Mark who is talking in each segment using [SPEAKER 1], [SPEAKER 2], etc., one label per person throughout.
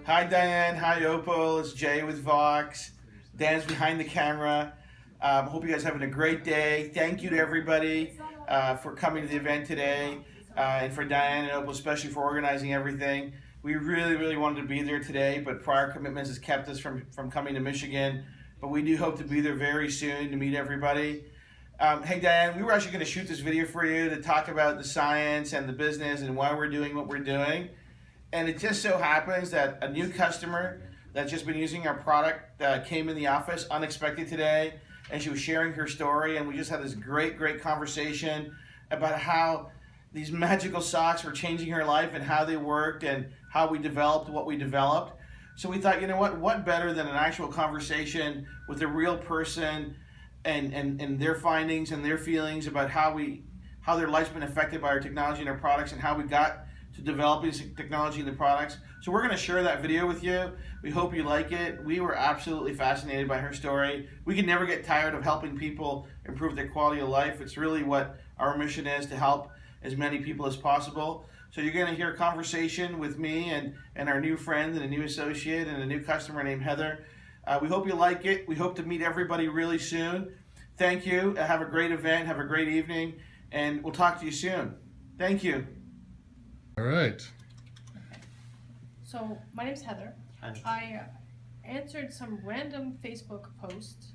[SPEAKER 1] Hi Diane, hi Opal, it's Jay with Vox. Dan's behind the camera. Hope you guys are having a great day. Thank you to everybody for coming to the event today, and for Diane and Opal especially for organizing everything. We really wanted to be there today, but prior commitments has kept us from coming to Michigan. But we do hope to be there very soon to meet everybody. Hey Diane, we were actually going to shoot this video for you to talk about the science and the business and why we're doing what we're doing. And it just so happens that a new customer that's just been using our product came in the office unexpected today, and she was sharing her story, and we just had this great conversation about how these magical socks were changing her life and how they worked and how we developed what we developed. So we thought, you know what better than an actual conversation with a real person and their findings and their feelings about how their life's been affected by our technology and our products and how we got to developing technology and the products. So we're going to share that video with you. We hope you like it. We were absolutely fascinated by her story. We can never get tired of helping people improve their quality of life. It's really what our mission is, to help as many people as possible. So you're going to hear a conversation with me and our new friend and a new associate and a new customer named Heather. We hope you like it. We hope to meet everybody really soon. Thank you. Have a great event. Have a great evening. And we'll talk to you soon. Thank you.
[SPEAKER 2] All right.
[SPEAKER 3] So my name's Heather. I answered some random Facebook post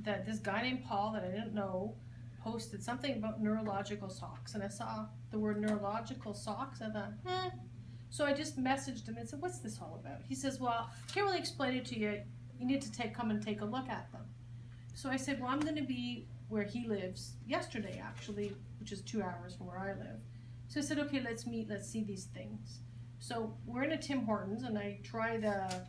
[SPEAKER 3] that this guy named Paul that I didn't know posted something about neurological socks, and I saw the word neurological socks. I thought, So I just messaged him and said, "What's this all about?" He says, "Well, I can't really explain it to you. You need to come and take a look at them." So I said, "Well, I'm going to be where he lives yesterday, actually, which is 2 hours from where I live." So I said, "Okay, let's meet, let's see these things." So we're in a Tim Hortons, and I try the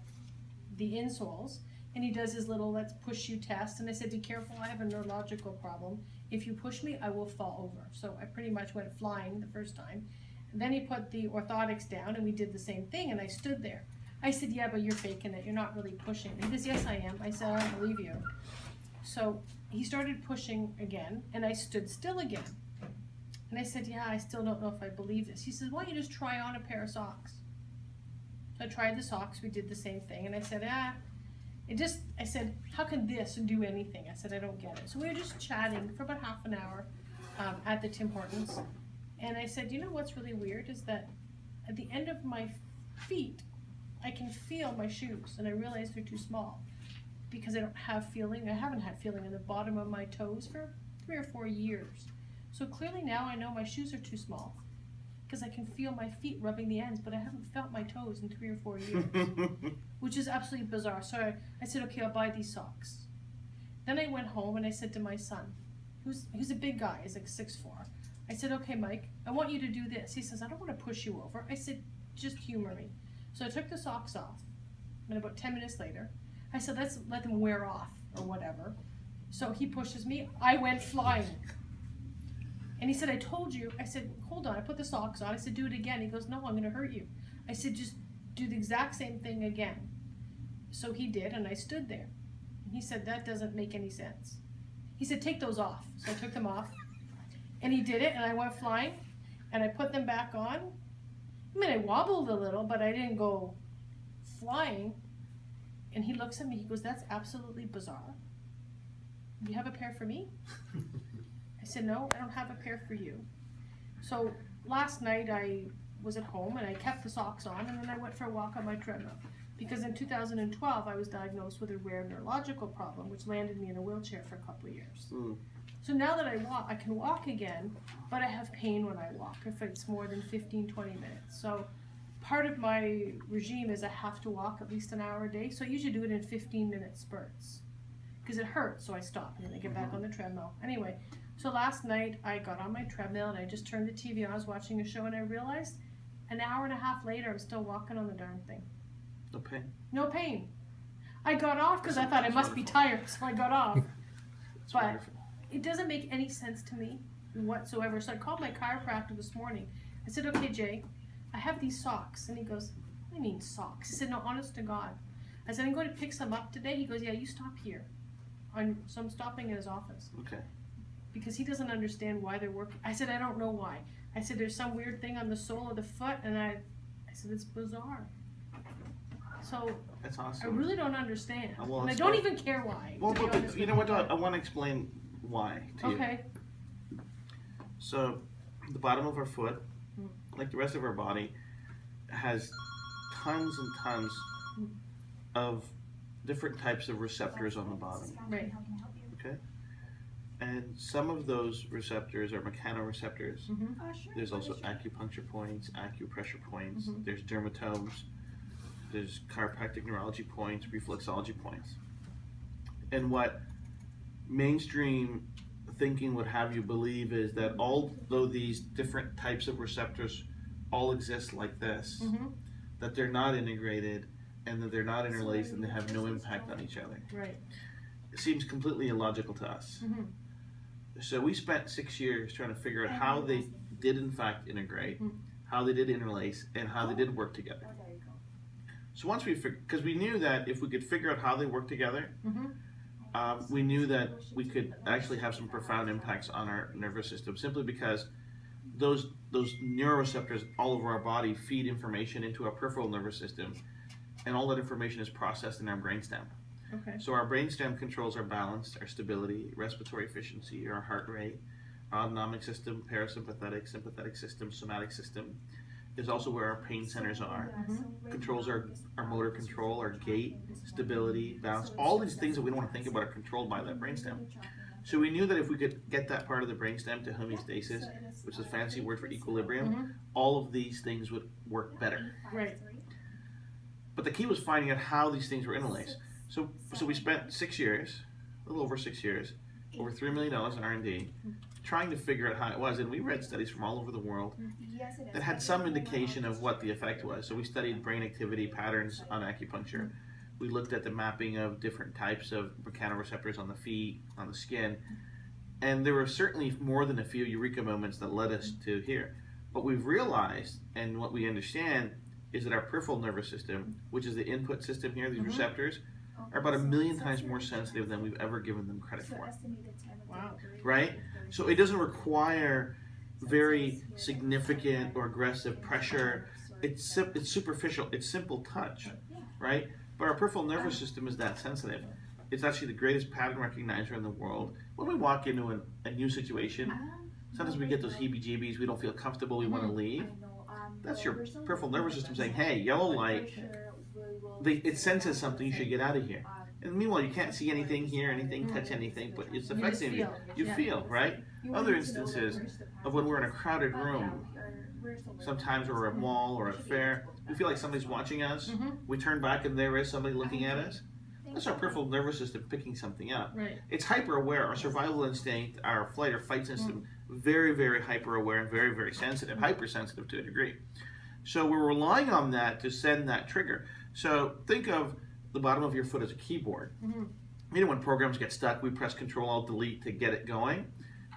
[SPEAKER 3] insoles, and he does his little "let's push you" test, and I said, "Be careful, I have a neurological problem. If you push me, I will fall over." So I pretty much went flying the first time. And then he put the orthotics down, and we did the same thing, and I stood there. I said, "Yeah, but you're faking it, you're not really pushing." He goes, "Yes, I am." I said, "I don't believe you." So he started pushing again, and I stood still again. And I said, "Yeah, I still don't know if I believe this." He says, "Why don't you just try on a pair of socks?" So I tried the socks, we did the same thing, and I said, I said, "How can this do anything?" I said, "I don't get it." So we were just chatting for about half an hour at the Tim Hortons, and I said, "You know what's really weird is that at the end of my feet, I can feel my shoes, and I realize they're too small because I don't have feeling. I haven't had feeling in the bottom of my toes for 3 or 4 years. So clearly now I know my shoes are too small because I can feel my feet rubbing the ends, but I haven't felt my toes in 3 or 4 years, which is absolutely bizarre." So I said, "Okay, I'll buy these socks." Then I went home and I said to my son, who's a big guy, he's like 6'4". I said, "Okay, Mike, I want you to do this." He says, "I don't want to push you over." I said, "Just humor me." So I took the socks off, and about 10 minutes later, I said, "Let's let them wear off or whatever." So he pushes me, I went flying. And he said, "I told you." I said, "Hold on." I put the socks on. I said, "Do it again." He goes, "No, I'm going to hurt you." I said, "Just do the exact same thing again." So he did, and I stood there. And he said, "That doesn't make any sense." He said, "Take those off." So I took them off. And he did it, and I went flying, and I put them back on. I mean, I wobbled a little, but I didn't go flying. And he looks at me, he goes, "That's absolutely bizarre. Do you have a pair for me?" I said, "No, I don't have a pair for you." So last night I was at home and I kept the socks on, and then I went for a walk on my treadmill. Because in 2012 I was diagnosed with a rare neurological problem which landed me in a wheelchair for a couple of years. So now that I walk, I can walk again, but I have pain when I walk if it's more than 15-20 minutes. So part of my regime is I have to walk at least an hour a day, so I usually do it in 15-minute spurts. Because it hurts, so I stop and then I get back on the treadmill. Anyway, so last night I got on my treadmill and I just turned the TV on. I was watching a show and I realized an hour and a half later I'm still walking on the darn thing.
[SPEAKER 1] No pain.
[SPEAKER 3] No pain. I got off because I thought I must be tired, so I got off. But it doesn't make any sense to me whatsoever. So I called my chiropractor this morning. I said, "Okay, Jay, I have these socks." And he goes, "What do you mean socks?" He said, "No, honest to God." I said, "I'm going to pick some up today." He goes, "Yeah, you stop here." So I'm stopping in his office.
[SPEAKER 1] Okay.
[SPEAKER 3] Because he doesn't understand why they're working. I said, "I don't know why." I said, "There's some weird thing on the sole of the foot," and I said, "It's bizarre." So
[SPEAKER 1] That's
[SPEAKER 3] I
[SPEAKER 1] awesome.
[SPEAKER 3] really don't understand.
[SPEAKER 1] Well,
[SPEAKER 3] And I
[SPEAKER 1] it's
[SPEAKER 3] don't
[SPEAKER 1] not-
[SPEAKER 3] even care why.
[SPEAKER 1] Well,
[SPEAKER 3] to be
[SPEAKER 1] but
[SPEAKER 3] honest
[SPEAKER 1] you
[SPEAKER 3] with
[SPEAKER 1] know what?
[SPEAKER 3] but-
[SPEAKER 1] I want to explain why to you.
[SPEAKER 3] Okay.
[SPEAKER 1] So, the bottom of our foot, like the rest of our body, has tons and tons of different types of receptors on the bottom.
[SPEAKER 3] Right.
[SPEAKER 1] Okay? And some of those receptors are mechanoreceptors. There's also acupuncture points, acupressure points, there's dermatomes, there's chiropractic neurology points, reflexology points. And what mainstream thinking would have you believe is that although these different types of receptors all exist like this, that they're not integrated and that they're not interlaced and they have no impact on each other.
[SPEAKER 3] Right.
[SPEAKER 1] It seems completely illogical to us. So we spent 6 years trying to figure out how they did in fact integrate, how they did interlace, and how they did work together. So once we figured, because we knew that if we could figure out how they work together, we knew that we could actually have some profound impacts on our nervous system, simply because those neuroreceptors all over our body feed information into our peripheral nervous system, and all that information is processed in our brainstem.
[SPEAKER 3] Okay.
[SPEAKER 1] So our brainstem controls our balance, our stability, respiratory efficiency, our heart rate, our autonomic system, parasympathetic, sympathetic system, somatic system. Is also where our pain centers are. Controls our motor control, our gait, stability, balance. All these things that we don't want to think about are controlled by that brainstem. So we knew that if we could get that part of the brainstem to homeostasis, which is a fancy word for equilibrium, all of these things would work better.
[SPEAKER 3] Right.
[SPEAKER 1] But the key was finding out how these things were interlaced. So we spent 6 years, a little over 6 years, over $3 million in R&D, trying to figure out how it was. And we read studies from all over the world that had some indication of what the effect was. So we studied brain activity patterns on acupuncture. We looked at the mapping of different types of mechanoreceptors on the feet, on the skin. And there were certainly more than a few eureka moments that led us to here. What we've realized and what we understand is that our peripheral nervous system, which is the input system here, these receptors, are about 1 million times more sensitive than we've ever given them credit for.
[SPEAKER 3] Wow.
[SPEAKER 1] Right? So it doesn't require very significant or aggressive pressure. It's superficial. It's simple touch, right? But our peripheral nervous system is that sensitive. It's actually the greatest pattern recognizer in the world. When we walk into a new situation, sometimes we get those heebie-jeebies. We don't feel comfortable. We want to leave. That's your peripheral nervous system saying, hey, yellow light, it senses something. You should get out of here. And meanwhile, you can't see anything, hear anything, touch anything, but it's affecting you. You feel, right? Other instances of when we're in a crowded room, sometimes we're at a mall or a fair, we feel like somebody's watching us. We turn back and there is somebody looking at us. That's our peripheral nervous system picking something up.
[SPEAKER 3] Right.
[SPEAKER 1] It's hyper aware. Our survival instinct, our flight or fight system, very, very hyper aware and very, very sensitive, hypersensitive to a degree. So we're relying on that to send that trigger. So think of the bottom of your foot as a keyboard. You know, when programs get stuck, we press Control-Alt-Delete to get it going.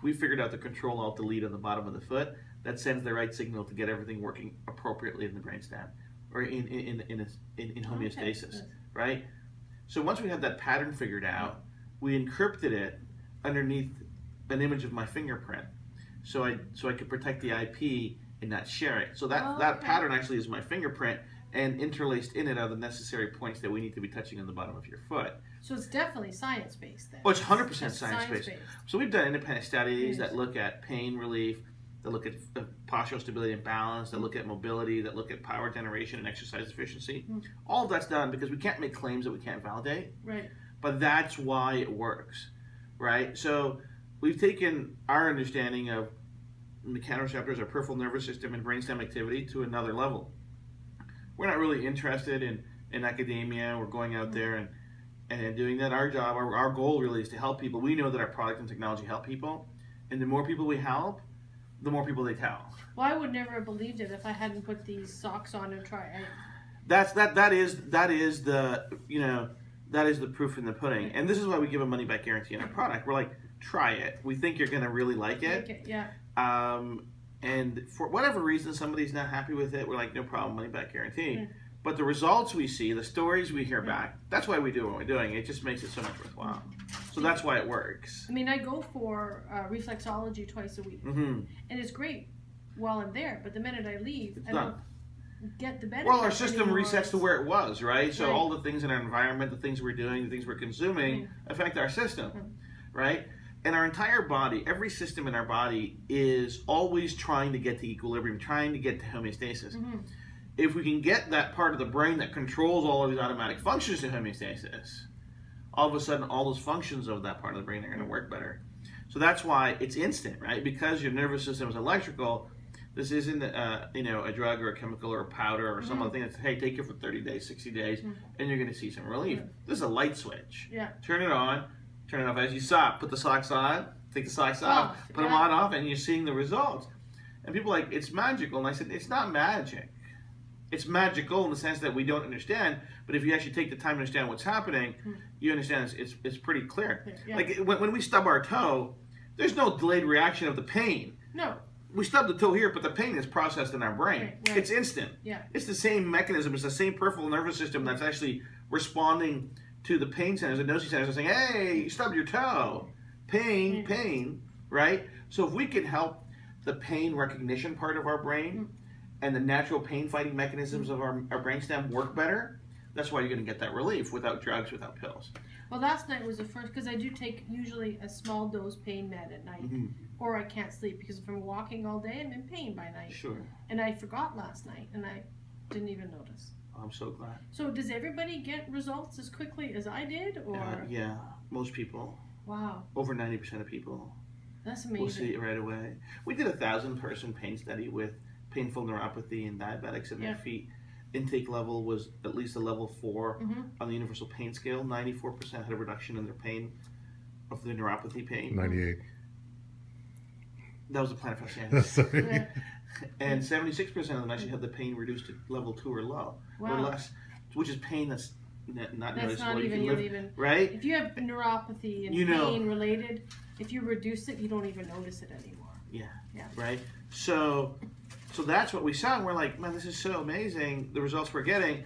[SPEAKER 1] We figured out the Control-Alt-Delete on the bottom of the foot. That sends the right signal to get everything working appropriately in the brainstem or in homeostasis, right? So once we had that pattern figured out, we encrypted it underneath an image of my fingerprint, so I could protect the IP and not share it. So that pattern actually is my fingerprint, and interlaced in it are the necessary points that we need to be touching on the bottom of your foot.
[SPEAKER 3] So it's definitely science-based then.
[SPEAKER 1] Oh, it's 100% science-based. So we've done independent studies that look at pain relief, that look at postural stability and balance, that look at mobility, that look at power generation and exercise efficiency. All of that's done because we can't make claims that we can't validate.
[SPEAKER 3] Right.
[SPEAKER 1] But that's why it works, right? So we've taken our understanding of mechanoreceptors, our peripheral nervous system, and brainstem activity to another level. We're not really interested in academia. We're going out there and doing that. Our job, our goal really is to help people. We know that our product and technology help people, and the more people we help, the more people they tell.
[SPEAKER 3] Well, I would never have believed it if I hadn't put these socks on and tried.
[SPEAKER 1] That is the proof in the pudding. And this is why we give a money back guarantee on our product. We're like, try it. We think you're gonna really like it.
[SPEAKER 3] Okay, yeah.
[SPEAKER 1] And for whatever reason somebody's not happy with it, we're like, no problem, money back guarantee. But the results we see, the stories we hear back, that's why we do what we're doing. It just makes it so much worthwhile. So that's why it works.
[SPEAKER 3] I mean, I go for reflexology twice a week, and it's great while I'm there. But the minute I leave,
[SPEAKER 1] It's done.
[SPEAKER 3] get the benefit.
[SPEAKER 1] Well, our system
[SPEAKER 3] anymore.
[SPEAKER 1] resets to where it was, right? So
[SPEAKER 3] Right.
[SPEAKER 1] all the things in our environment, the things we're doing, the things we're consuming affect our system, right? And our entire body, every system in our body is always trying to get to equilibrium, trying to get to homeostasis. If we can get that part of the brain that controls all of these automatic functions to homeostasis, all of a sudden all those functions of that part of the brain are going to work better. So that's why it's instant, right? Because your nervous system is electrical. This isn't a drug or a chemical or a powder or some other thing that's, hey, take it for 30 days, 60 days, and you're going to see some relief. This is a light switch.
[SPEAKER 3] Yeah.
[SPEAKER 1] Turn it on, turn it off as you stop. Put the socks on, take the socks off, put them on, off, and you're seeing the results. And people are like, it's magical. And I said, it's not magic. It's magical in the sense that we don't understand, but if you actually take the time to understand what's happening, you understand it's pretty clear.
[SPEAKER 3] Yeah.
[SPEAKER 1] Like when we stub our toe, there's no delayed reaction of the pain.
[SPEAKER 3] No.
[SPEAKER 1] We stub the toe here, but the pain is processed in our brain.
[SPEAKER 3] Right.
[SPEAKER 1] It's instant.
[SPEAKER 3] Yeah.
[SPEAKER 1] It's the same mechanism. It's the same peripheral nervous system that's actually responding to the pain centers, the nociception centers, and saying, hey, you stubbed your toe. Pain, right? So if we can help the pain recognition part of our brain and the natural pain fighting mechanisms of our brainstem work better, that's why you're going to get that relief without drugs, without pills.
[SPEAKER 3] Well, last night was the first, because I do take usually a small dose pain med at night, or I can't sleep because if I'm walking all day, I'm in pain by night.
[SPEAKER 1] Sure.
[SPEAKER 3] And I forgot last night, and I didn't even notice.
[SPEAKER 1] I'm so glad.
[SPEAKER 3] So does everybody get results as quickly as I did, or?
[SPEAKER 1] Yeah, most people.
[SPEAKER 3] Wow.
[SPEAKER 1] Over 90% of people.
[SPEAKER 3] That's amazing.
[SPEAKER 1] We'll see it right away. We did a 1,000-person pain study with painful neuropathy and diabetics in their feet. Intake level was at least a level 4 on the universal pain scale. 94% had a reduction in their pain, of the neuropathy pain.
[SPEAKER 2] 98.
[SPEAKER 1] That was the Planet Fest.
[SPEAKER 2] Sorry.
[SPEAKER 1] And 76% of them actually had the pain reduced to level 2 or low or less, which is pain that's not
[SPEAKER 3] That's
[SPEAKER 1] noticeable.
[SPEAKER 3] not
[SPEAKER 1] You
[SPEAKER 3] even,
[SPEAKER 1] can live,
[SPEAKER 3] even,
[SPEAKER 1] right?
[SPEAKER 3] if you have neuropathy and pain related, if you reduce it, you don't even notice it anymore.
[SPEAKER 1] Yeah.
[SPEAKER 3] Yeah.
[SPEAKER 1] Right? So that's what we saw, and we're like, man, this is so amazing, the results we're getting.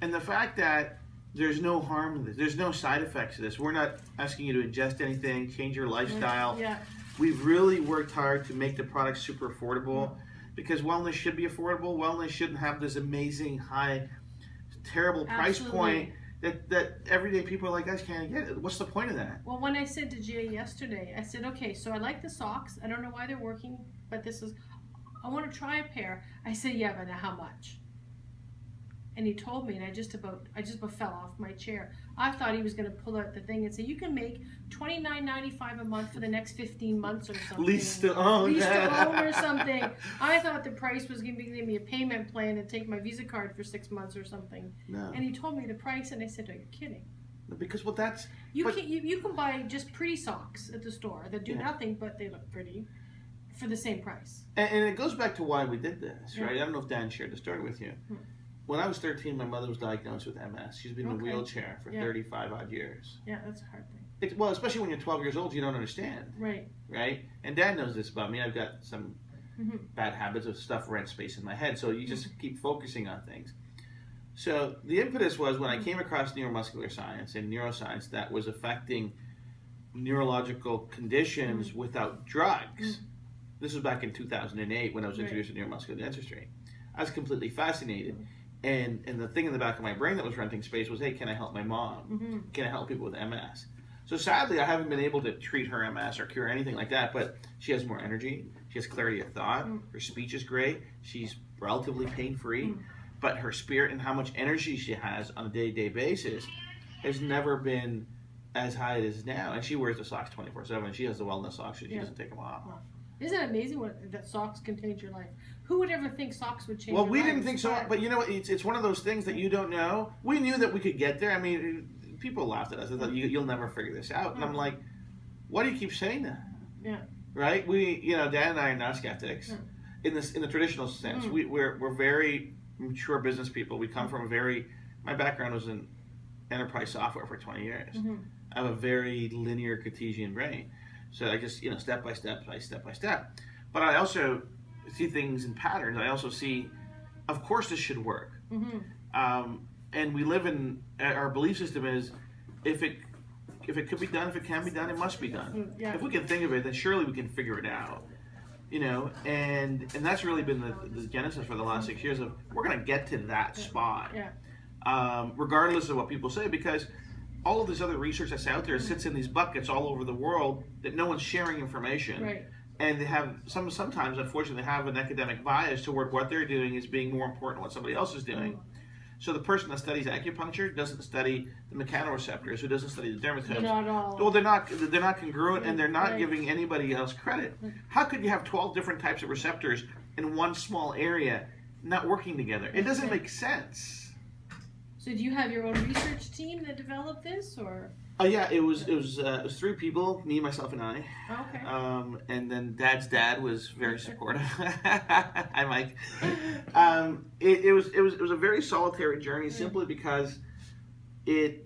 [SPEAKER 1] And the fact that there's no harm in this, there's no side effects to this. We're not asking you to ingest anything, change your lifestyle.
[SPEAKER 3] Yeah.
[SPEAKER 1] We've really worked hard to make the product super affordable because wellness should be affordable. Wellness shouldn't have this amazing, high, terrible price point that everyday people like us can't get. What's the point of that?
[SPEAKER 3] Well, when I said to Jay yesterday, I said, okay, so I like the socks. I don't know why they're working, but I want to try a pair. I said, yeah, but how much? And he told me, and I just about fell off my chair. I thought he was going to pull out the thing and say, you can make $29.95 a month for the next 15 months or something.
[SPEAKER 1] Lease to own.
[SPEAKER 3] Lease to own or something. I thought the price was going to give me a payment plan and take my Visa card for 6 months or something.
[SPEAKER 1] No.
[SPEAKER 3] And he told me the price, and I said, are you kidding?
[SPEAKER 1] Because that's...
[SPEAKER 3] You can buy just pretty socks at the store that do nothing, but they look pretty for the same price.
[SPEAKER 1] And it goes back to why we did this, right? I don't know if Dan shared the story with you. When I was 13, my mother was diagnosed with MS. She's been in a wheelchair for 35 odd years.
[SPEAKER 3] Yeah, that's a hard thing.
[SPEAKER 1] Well, especially when you're 12 years old, you don't understand.
[SPEAKER 3] Right.
[SPEAKER 1] Right? And Dad knows this about me. I've got some bad habits of stuff rent space in my head. So you just keep focusing on things. So the impetus was when I came across neuromuscular science and neuroscience that was affecting neurological conditions without drugs. This was back in 2008 when I was introduced to neuromuscular dentistry. I was completely fascinated. And the thing in the back of my brain that was renting space was, hey, can I help my mom? Can I help people with MS? So sadly, I haven't been able to treat her MS or cure anything like that, but she has more energy. She has clarity of thought. Her speech is great. She's relatively pain-free. But her spirit and how much energy she has on a day-to-day basis has never been as high as it is now. And she wears the socks 24/7. She has the wellness socks, so she doesn't take them off.
[SPEAKER 3] Wow. Isn't it amazing that socks can change your life? Who would ever think socks would change your life?
[SPEAKER 1] Well, we didn't think so, but you know what? It's one of those things that you don't know. We knew that we could get there. I mean, people laughed at us. They thought, you'll never figure this out. And I'm like, why do you keep saying that?
[SPEAKER 3] Yeah.
[SPEAKER 1] Right? Dad and I are not skeptics. In the traditional sense. We're very mature business people. We come from my background was in enterprise software for 20 years. I have a very linear Cartesian brain. So I just, step by step. But I also see things in patterns. I also see, of course, this should work. And we live in, our belief system is, if it could be done, if it can be done, it must be done. If we can think of it, then surely we can figure it out. You know, and that's really been the genesis for the last 6 years of we're going to get to that spot, regardless of what people say, because all of this other research that's out there sits in these buckets all over the world that no one's sharing information.
[SPEAKER 3] Right.
[SPEAKER 1] And they have sometimes, unfortunately, they have an academic bias toward what they're doing is being more important than what somebody else is doing. So the person that studies acupuncture doesn't study the mechanoreceptors, who doesn't study the dermatomes.
[SPEAKER 3] Not all.
[SPEAKER 1] Well, they're not congruent, and they're not giving anybody else credit. How could you have 12 different types of receptors in one small area not working together? It doesn't make sense.
[SPEAKER 3] So do you have your own research team that developed this, or?
[SPEAKER 1] Yeah, it was 3 people, me, myself, and I.
[SPEAKER 3] Okay.
[SPEAKER 1] And then Dad's dad was very supportive. Hi, Mike. It was a very solitary journey, simply because it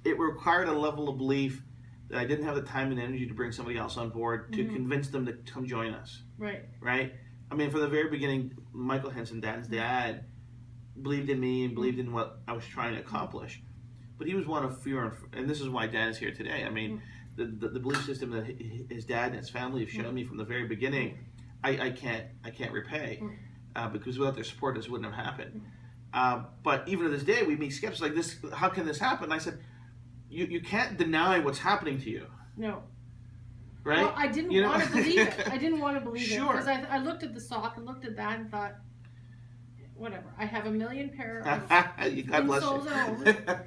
[SPEAKER 1] required a level of belief that I didn't have the time and energy to bring somebody else on board to convince them to come join us.
[SPEAKER 3] Right.
[SPEAKER 1] Right. I mean, from the very beginning, Michael Henson, Dad's dad, believed in me and believed in what I was trying to accomplish. But he was one of fear, and this is why Dad is here today. I mean, the belief system that his dad and his family have shown me from the very beginning, I can't repay, because without their support, this wouldn't have happened. But even to this day, we meet skeptics like this. How can this happen? And I said, you can't deny what's happening to you.
[SPEAKER 3] No.
[SPEAKER 1] Right?
[SPEAKER 3] Well, I didn't want to believe it. I didn't want to believe it, because I looked at the sock and looked at that and thought, whatever. I have a million pair of insoles at home.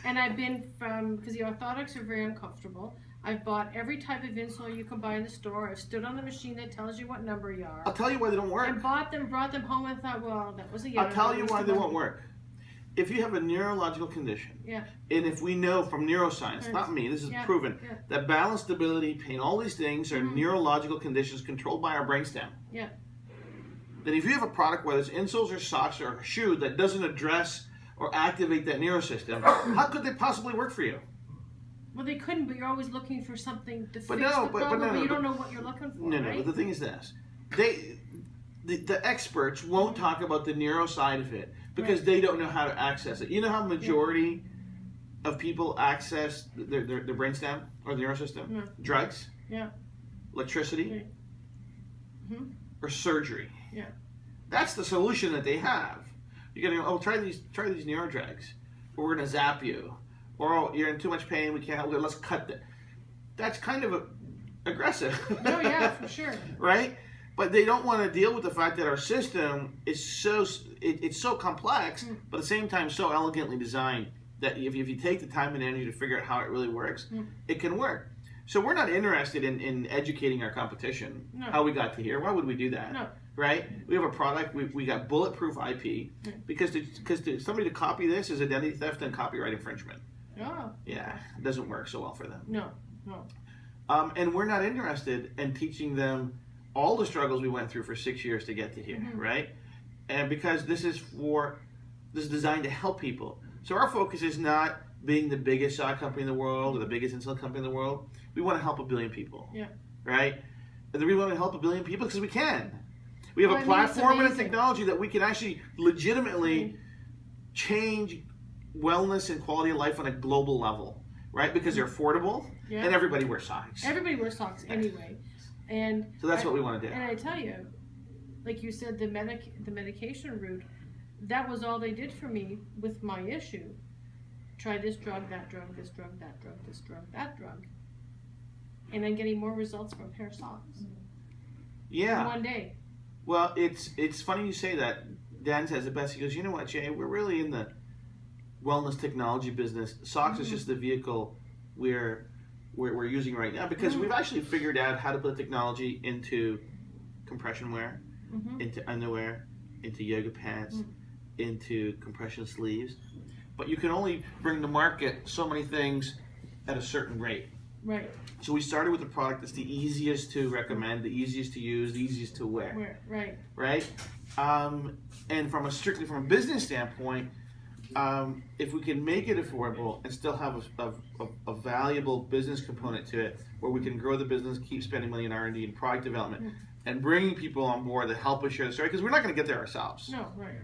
[SPEAKER 3] And I've been because the orthotics are very uncomfortable. I've bought every type of insole you can buy in the store. I've stood on the machine that tells you what number you are.
[SPEAKER 1] I'll tell you why they don't work.
[SPEAKER 3] I bought them, brought them home, and thought, well, that was a
[SPEAKER 1] I'll tell you why they won't work. If you have a neurological condition, and if we know from neuroscience, not me, this is proven, that balance, stability, pain, all these things are neurological conditions controlled by our brainstem.
[SPEAKER 3] Yeah.
[SPEAKER 1] Then if you have a product, whether it's insoles or socks or a shoe, that doesn't address or activate that neurosystem, how could they possibly work for you?
[SPEAKER 3] Well, they couldn't, but you're always looking for something to fix the
[SPEAKER 1] but
[SPEAKER 3] problem, you don't know what you're looking for,
[SPEAKER 1] right? But the thing is this. The experts won't talk about the neuro side of it because they don't know how to access it. You know how majority of people access their brainstem or the neurosystem? Drugs? Electricity? Or surgery? That's the solution that they have. You're gonna go, try these neuro drugs, or we're gonna zap you, or you're in too much pain, we can't help it, let's cut that. That's kind of aggressive.
[SPEAKER 3] Oh yeah, for sure.
[SPEAKER 1] Right? But they don't want to deal with the fact that our system is it's so complex, but at the same time so elegantly designed that if you take the time and energy to figure out how it really works, it can work. So we're not interested in educating our competition, how we got to here. Why would we do that?
[SPEAKER 3] No.
[SPEAKER 1] Right? We have a product, we got bulletproof IP, because somebody to copy this is identity theft and copyright infringement.
[SPEAKER 3] Oh.
[SPEAKER 1] Yeah, it doesn't work so well for them.
[SPEAKER 3] No.
[SPEAKER 1] And we're not interested in teaching them all the struggles we went through for 6 years to get to here, right? And because this is designed to help people. So our focus is not being the biggest sock company in the world or the biggest insulin company in the world. We want to help 1 billion people. Yeah. Right? And the reason we want to help 1 billion people is because we can. We have a platform and a technology that we can actually legitimately change wellness and quality of life on a global level, right? Because they're affordable and everybody wears socks.
[SPEAKER 3] Everybody wears socks anyway. And
[SPEAKER 1] so that's what we want to do.
[SPEAKER 3] And I tell you, like you said, the medication route, that was all they did for me with my issue. Try this drug, that drug, this drug, that drug, this drug, that drug. And I'm getting more results from a pair of socks.
[SPEAKER 1] Yeah.
[SPEAKER 3] In one day.
[SPEAKER 1] Well, it's funny you say that. Dan says it best. He goes, you know what, Jay? We're really in the wellness technology business. Socks is just the vehicle we're using right now because we've actually figured out how to put technology into compression wear, into underwear, into yoga pants, into compression sleeves. But you can only bring to market so many things at a certain rate.
[SPEAKER 3] Right.
[SPEAKER 1] So we started with a product that's the easiest to recommend, the easiest to use, the easiest to wear.
[SPEAKER 3] Right.
[SPEAKER 1] Right? And strictly from a business standpoint, if we can make it affordable and still have a valuable business component to it, where we can grow the business, keep spending money in R&D and product development, and bringing people on board to help us share the story, because we're not going to get there ourselves.
[SPEAKER 3] No, right.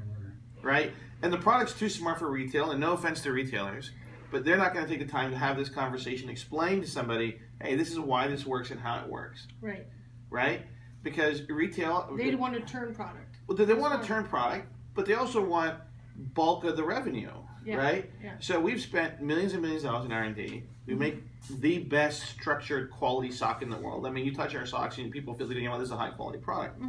[SPEAKER 1] Right? And the product's too smart for retail, and no offense to retailers, but they're not going to take the time to have this conversation, explain to somebody, hey, this is why this works and how it works.
[SPEAKER 3] Right.
[SPEAKER 1] Right? because retail,
[SPEAKER 3] They want to turn product.
[SPEAKER 1] well, they want to turn product, but they also want bulk of the revenue, right?
[SPEAKER 3] Yeah.
[SPEAKER 1] So we've spent millions and millions of dollars in R&D. We make the best structured quality sock in the world. I mean, you touch our socks and people feel, you know, this is a high quality product.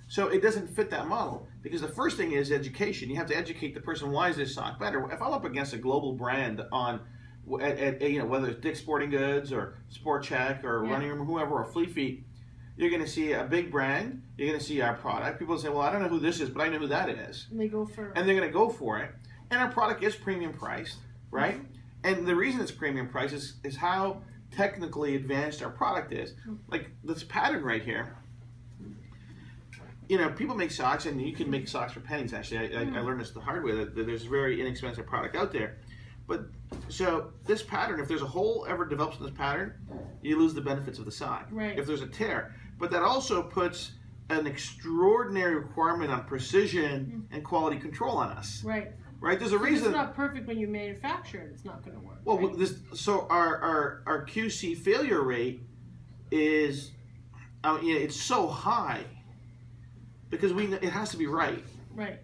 [SPEAKER 1] So it doesn't fit that model, because the first thing is education. You have to educate the person, why is this sock better? If I'm up against a global brand on, you know, whether it's Dick's Sporting Goods or Sport Check or Running Room, whoever, or Fleet Feet, you're going to see a big brand. You're going to see our product. People say, well, I don't know who this is, but I know who that is.
[SPEAKER 3] And they go for it.
[SPEAKER 1] And they're going to go for it. And our product is premium priced, right? And the reason it's premium priced is how technically advanced our product is. Like this pattern right here. You know, people make socks, and you can make socks for pennies, actually. I learned this the hard way, that there's very inexpensive product out there. But, so, this pattern, if there's a hole ever develops in this pattern, you lose the benefits of the sock.
[SPEAKER 3] Right.
[SPEAKER 1] If there's a tear. But that also puts an extraordinary requirement on precision and quality control on us.
[SPEAKER 3] Right.
[SPEAKER 1] Right? There's a reason.
[SPEAKER 3] It's not perfect when you manufacture it. It's not going to work.
[SPEAKER 1] Well,
[SPEAKER 3] right?
[SPEAKER 1] So our QC failure rate is, it's so high. Because it has to be right.
[SPEAKER 3] Right.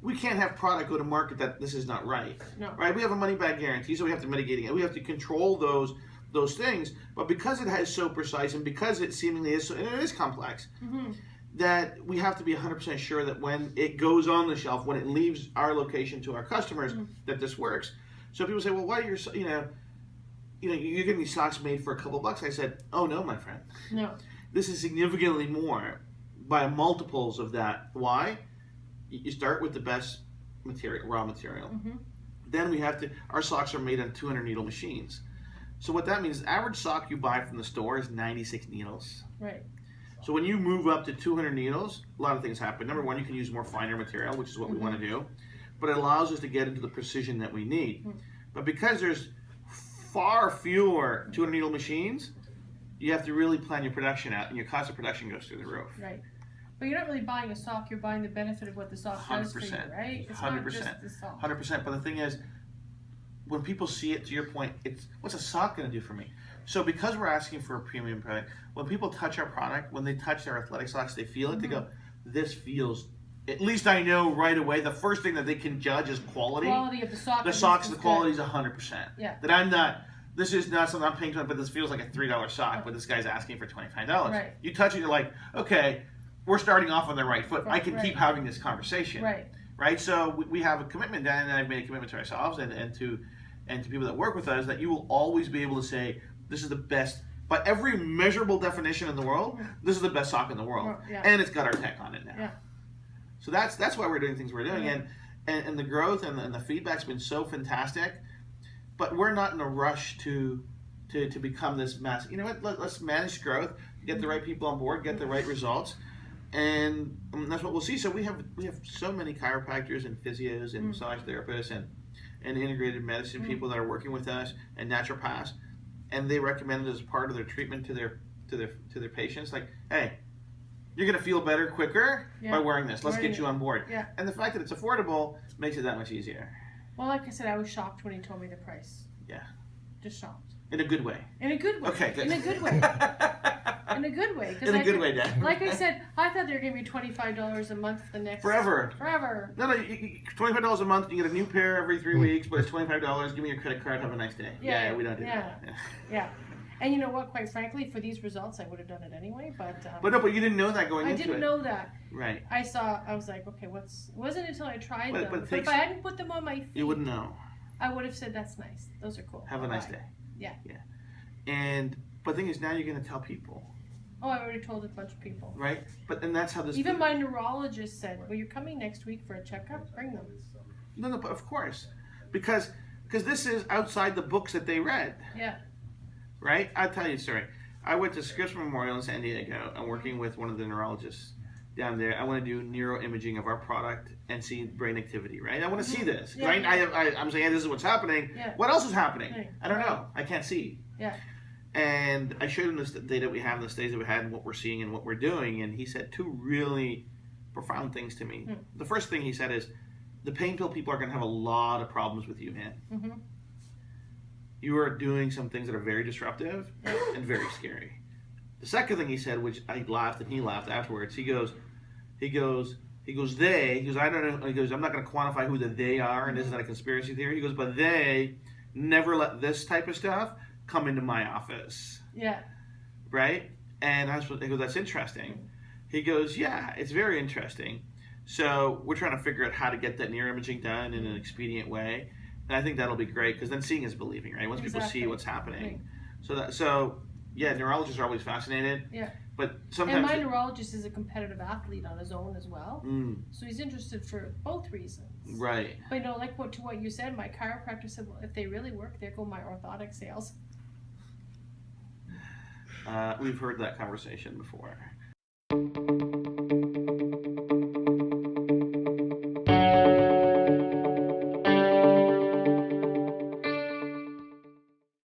[SPEAKER 1] We can't have product go to market that this is not right.
[SPEAKER 3] No.
[SPEAKER 1] Right? We have a money back guarantee, so we have to mitigate it. We have to control those things. But because it is so precise, and because it seemingly is so, and it is complex, that we have to be 100% sure that when it goes on the shelf, when it leaves our location to our customers, that this works. So people say, well, why are you're getting these socks made for a couple bucks? I said, oh no, my friend.
[SPEAKER 3] No.
[SPEAKER 1] This is significantly more, by multiples of that. Why? You start with the best material, raw material. Then our socks are made on 200 needle machines. So what that means is, average sock you buy from the store is 96 needles.
[SPEAKER 3] Right.
[SPEAKER 1] So when you move up to 200 needles, a lot of things happen. Number one, you can use more finer material, which is what we want to do. But it allows us to get into the precision that we need. But because there's far fewer 200 needle machines, you have to really plan your production out, and your cost of production goes through the roof.
[SPEAKER 3] Right. But you're not really buying a sock, you're buying the benefit of what the sock does for you, right? It's
[SPEAKER 1] 100%.
[SPEAKER 3] not just the sock.
[SPEAKER 1] 100%. But the thing is, when people see it, to your point, it's what's a sock going to do for me? So because we're asking for a premium product, when people touch our product, when they touch their athletic socks, they feel it, they go, this feels, at least I know right away, the first thing that they can judge is quality.
[SPEAKER 3] Quality of the sock.
[SPEAKER 1] The socks, the quality is 100%.
[SPEAKER 3] Yeah.
[SPEAKER 1] That I'm not, this is not something I'm paying for, but this feels like a $3 sock, but this guy's asking for $25.
[SPEAKER 3] Right.
[SPEAKER 1] You touch it, you're like, okay, we're starting off on the right foot. I can keep having this conversation.
[SPEAKER 3] Right.
[SPEAKER 1] Right? So we have a commitment, and I've made a commitment to ourselves and to people that work with us, that you will always be able to say, this is the best, by every measurable definition in the world, this is the best sock in the world.
[SPEAKER 3] Yeah.
[SPEAKER 1] And it's got our tech on it now.
[SPEAKER 3] Yeah.
[SPEAKER 1] So that's why we're doing things we're doing. And the growth and the feedback's been so fantastic. But we're not in a rush to become this massive. You know what? Let's manage growth, get the right people on board, get the right results. And that's what we'll see. So we have so many chiropractors and physios and massage therapists and integrated medicine people that are working with us, and naturopaths, and they recommend it as part of their treatment to their patients. Like, hey, you're gonna feel better quicker by wearing this. Let's get you on board.
[SPEAKER 3] Yeah.
[SPEAKER 1] And the fact that it's affordable makes it that much easier.
[SPEAKER 3] Well, like I said, I was shocked when he told me the price.
[SPEAKER 1] Yeah.
[SPEAKER 3] Just shocked.
[SPEAKER 1] In a good way.
[SPEAKER 3] In a good way.
[SPEAKER 1] Okay. Good.
[SPEAKER 3] In a good way. In a good way.
[SPEAKER 1] In a good way, Dad.
[SPEAKER 3] Like I said, I thought they were giving me $25 a month for the next.
[SPEAKER 1] Forever.
[SPEAKER 3] No.
[SPEAKER 1] $25 a month. You get a new pair every 3 weeks, but it's $25. Give me your credit card. Have a nice day. Yeah, we don't do that.
[SPEAKER 3] Yeah. And you know what? Quite frankly, for these results, I would have done it anyway. But
[SPEAKER 1] you didn't know that going into it.
[SPEAKER 3] I didn't know that.
[SPEAKER 1] Right.
[SPEAKER 3] I was like, okay, it wasn't until I tried them.
[SPEAKER 1] But
[SPEAKER 3] If I hadn't put them on my feet,
[SPEAKER 1] you wouldn't know.
[SPEAKER 3] I would have said, that's nice. Those are cool.
[SPEAKER 1] Have a nice day.
[SPEAKER 3] Yeah.
[SPEAKER 1] But the thing is, now you're going to tell people.
[SPEAKER 3] Oh, I already told a bunch of people.
[SPEAKER 1] Right? And that's how this...
[SPEAKER 3] Even my neurologist said, well, you're coming next week for a checkup? Bring them.
[SPEAKER 1] No, of course. Because this is outside the books that they read.
[SPEAKER 3] Yeah.
[SPEAKER 1] Right? I'll tell you a story. I went to Scripps Memorial in San Diego. I'm working with one of the neurologists down there. I want to do neuroimaging of our product and see brain activity, right? I want to see this.
[SPEAKER 3] Yeah,
[SPEAKER 1] right?
[SPEAKER 3] yeah.
[SPEAKER 1] I'm saying, this is what's happening.
[SPEAKER 3] Yeah.
[SPEAKER 1] What else is happening?
[SPEAKER 3] Right.
[SPEAKER 1] I don't know. I can't see.
[SPEAKER 3] Yeah.
[SPEAKER 1] And I showed him the data we have, the studies that we had, and what we're seeing and what we're doing. And he said two really profound things to me. The first thing he said is, the pain pill people are going to have a lot of problems with you, man. You are doing some things that are very disruptive and very scary. The second thing he said, which I laughed and he laughed afterwards, he goes, they, he goes, I don't know, he goes, I'm not going to quantify who the they are, and this is not a conspiracy theory. He goes, but they never let this type of stuff come into my office.
[SPEAKER 3] Yeah.
[SPEAKER 1] Right? And he goes, that's interesting. He goes, yeah, it's very interesting. So we're trying to figure out how to get that neuroimaging done in an expedient way. And I think that'll be great, because then seeing is believing, right? Once people see what's happening. So yeah, neurologists are always fascinated.
[SPEAKER 3] Yeah.
[SPEAKER 1] But sometimes.
[SPEAKER 3] And my neurologist is a competitive athlete on his own as well. So he's interested for both reasons.
[SPEAKER 1] Right.
[SPEAKER 3] But like what you said, my chiropractor said, well, if they really work, there go my orthotic sales.
[SPEAKER 1] We've heard that conversation before.